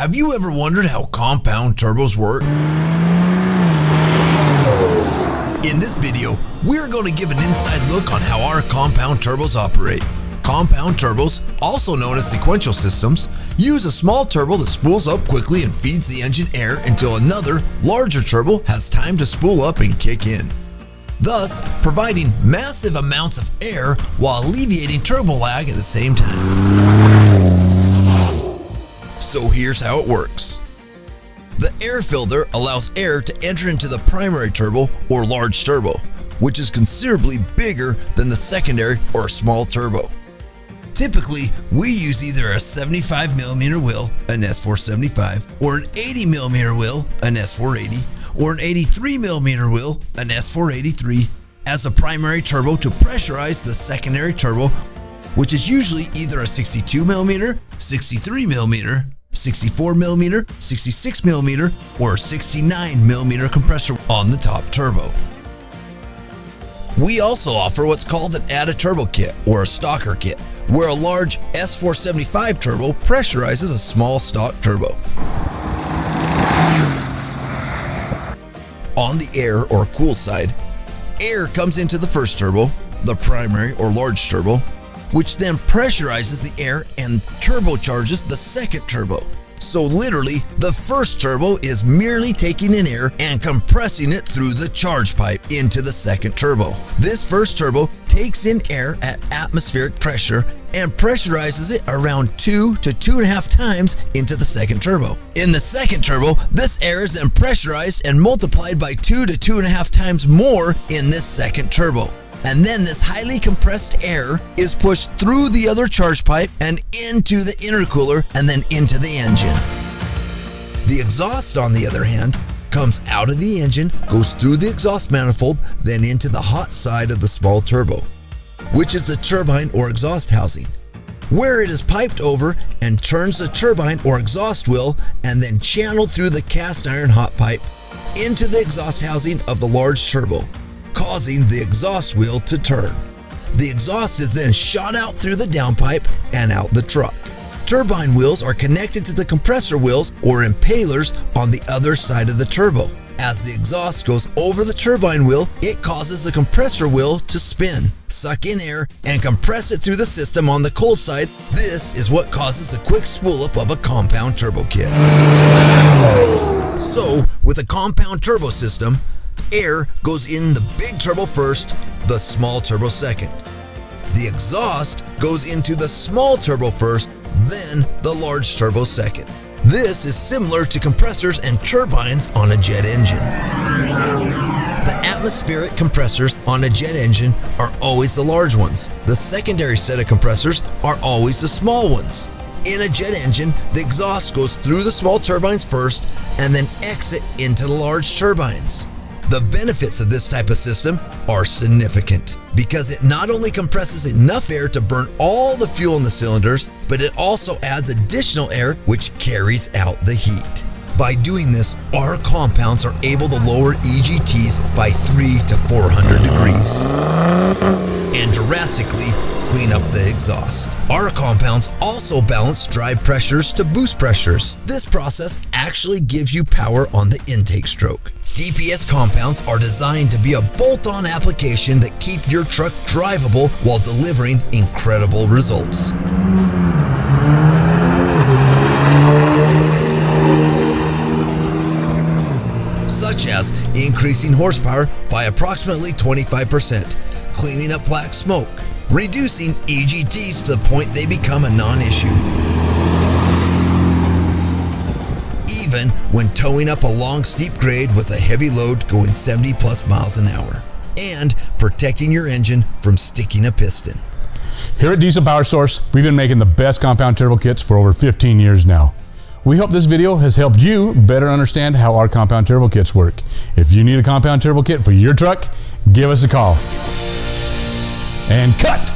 Have you ever wondered how compound turbos work? In this video, we're going to give an inside look on how our compound turbos operate. Compound turbos, also known as sequential systems, use a small turbo that spools up quickly and feeds the engine air until another, larger turbo has time to spool up and kick in, thus providing massive amounts of air while alleviating turbo lag at the same time. So here's how it works. The air filter allows air to enter into the primary turbo or large turbo, which is considerably bigger than the secondary or small turbo. Typically, we use either a 75mm wheel, an S475, or an 80mm wheel, an S480, or an 83mm wheel, an S483, as a primary turbo to pressurize the secondary turbo, which is usually either a 62mm, 63mm, 64mm, 66mm, or 69mm compressor on the top turbo. We also offer what's called an add a turbo kit or a stalker kit, where a large S475 turbo pressurizes a small stock turbo. On the air or cool side, air comes into the first turbo, the primary or large turbo, which then pressurizes the air and turbocharges the second turbo. So literally, the first turbo is merely taking in air and compressing it through the charge pipe into the second turbo. This first turbo takes in air at atmospheric pressure and pressurizes it around 2 to 2.5 times into the second turbo. In the second turbo, this air is then pressurized and multiplied by 2 to 2.5 times more in this second turbo. And then this highly compressed air is pushed through the other charge pipe and into the intercooler and then into the engine. The exhaust, on the other hand, comes out of the engine, goes through the exhaust manifold, then into the hot side of the small turbo, which is the turbine or exhaust housing, where it is piped over and turns the turbine or exhaust wheel and then channeled through the cast iron hot pipe into the exhaust housing of the large turbo, causing the exhaust wheel to turn. The exhaust is then shot out through the downpipe and out the truck. Turbine wheels are connected to the compressor wheels or impalers on the other side of the turbo. As the exhaust goes over the turbine wheel, it causes the compressor wheel to spin, suck in air, and compress it through the system on the cold side. This is what causes the quick spool up of a compound turbo kit. So, with a compound turbo system, air goes in the big turbo first, the small turbo second. The exhaust goes into the small turbo first, then the large turbo second. This is similar to compressors and turbines on a jet engine. The atmospheric compressors on a jet engine are always the large ones. The secondary set of compressors are always the small ones. In a jet engine, the exhaust goes through the small turbines first and then exit into the large turbines. The benefits of this type of system are significant because it not only compresses enough air to burn all the fuel in the cylinders, but it also adds additional air which carries out the heat. By doing this, our compounds are able to lower EGTs by 300 to 400 degrees and drastically clean up the exhaust. Our compounds also balance drive pressures to boost pressures. This process actually gives you power on the intake stroke. DPS compounds are designed to be a bolt-on application that keep your truck drivable while delivering incredible results. Such as increasing horsepower by approximately 25%, cleaning up black smoke, reducing EGTs to the point they become a non-issue, even when towing up a long steep grade with a heavy load going 70 plus miles an hour, and protecting your engine from sticking a piston. Here at Diesel Power Source, we've been making the best compound turbo kits for over 15 years now. We hope this video has helped you better understand how our compound turbo kits work. If you need a compound turbo kit for your truck, give us a call. And cut!